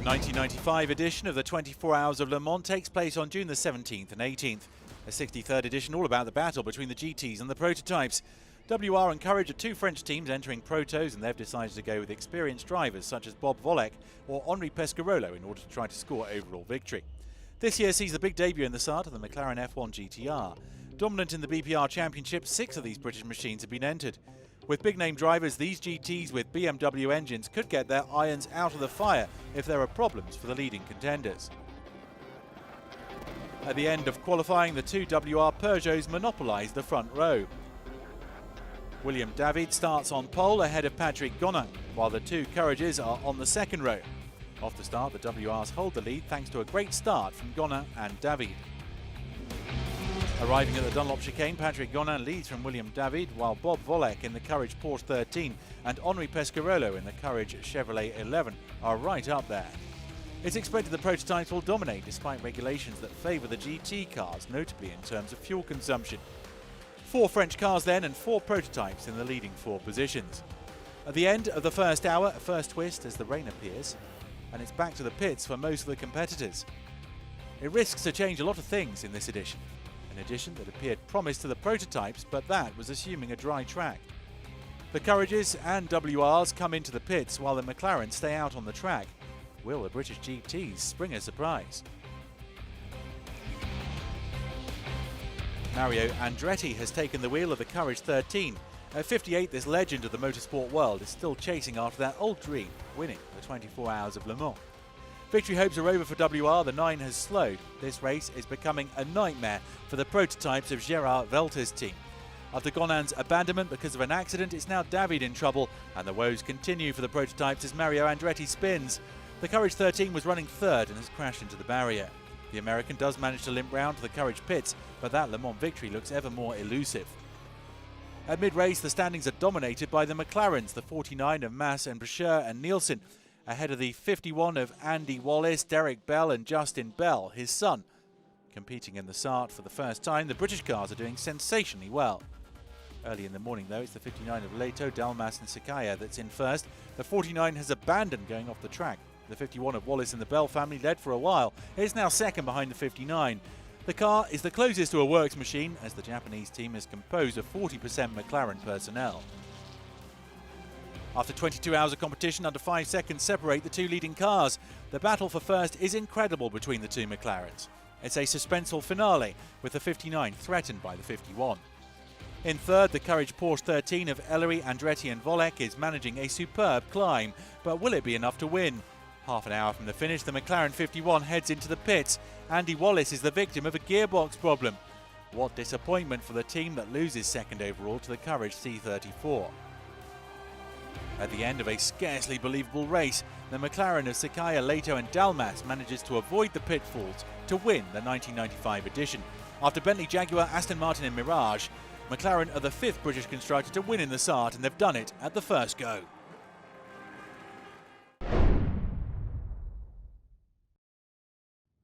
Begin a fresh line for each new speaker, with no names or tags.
The 1995 edition of the 24 Hours of Le Mans takes place on June the 17th and 18th. A 63rd edition all about the battle between the GTs and the prototypes. WR and Courage are two French teams entering protos, and they've decided to go with experienced drivers such as Bob Volek or Henri Pescarolo in order to try to score overall victory. This year sees the big debut in the start of the McLaren F1 GTR. Dominant in the BPR Championship, 6 of these British machines have been entered. With big-name drivers, these GTs with BMW engines could get their irons out of the fire if there are problems for the leading contenders. At the end of qualifying, the two WR Peugeots monopolised the front row. William David starts on pole ahead of Patrick Gonin, while the two Courages are on the second row. Off the start, the WRs hold the lead thanks to a great start from Gonin and David. Arriving at the Dunlop chicane, Patrick Gonin leads from William David, while Bob Volek in the Courage Porsche 13 and Henri Pescarolo in the Courage Chevrolet 11 are right up there. It's expected the prototypes will dominate despite regulations that favour the GT cars, notably in terms of fuel consumption. 4 French cars then and 4 prototypes in the leading 4 positions. At the end of the first hour, a first twist as the rain appears, and it's back to the pits for most of the competitors. It risks to change a lot of things in this edition. An edition that appeared promised to the prototypes, but that was assuming a dry track. The Courages and WRs come into the pits while the McLaren stay out on the track. Will the British GTs spring a surprise? Mario Andretti has taken the wheel of the Courage 13. At 58, this legend of the motorsport world is still chasing after that old dream, winning the 24 Hours of Le Mans. Victory hopes are over for WR, the 9 has slowed. This race is becoming a nightmare for the prototypes of Gerard Velter's team. After Gonin's abandonment because of an accident, it's now David in trouble, and the woes continue for the prototypes as Mario Andretti spins. The Courage 13 was running third and has crashed into the barrier. The American does manage to limp round to the Courage pits, but that Le Mans victory looks ever more elusive. At mid-race, the standings are dominated by the McLarens, the 49 of Mass and Brasher and Nielsen, ahead of the 51 of Andy Wallace, Derek Bell and Justin Bell, his son. Competing in the start for the first time, the British cars are doing sensationally well. Early in the morning, though, it's the 59 of Leto, Dalmas and Sakaya that's in first. The 49 has abandoned going off the track. The 51 of Wallace and the Bell family led for a while. It is now second behind the 59. The car is the closest to a works machine, as the Japanese team is composed of 40% McLaren personnel. After 22 hours of competition, under 5 seconds separate the two leading cars. The battle for first is incredible between the two McLarens. It's a suspenseful finale, with the 59 threatened by the 51. In third, the Courage Porsche 13 of Ellery, Andretti and Volek is managing a superb climb, but will it be enough to win? Half an hour from the finish, the McLaren 51 heads into the pits. Andy Wallace is the victim of a gearbox problem. What disappointment for the team that loses second overall to the Courage C34. At the end of a scarcely believable race, the McLaren of Sakaya, Leto and Dalmas manages to avoid the pitfalls to win the 1995 edition. After Bentley, Jaguar, Aston Martin and Mirage, McLaren are the 5th British constructor to win in the start, and they've done it at the first go.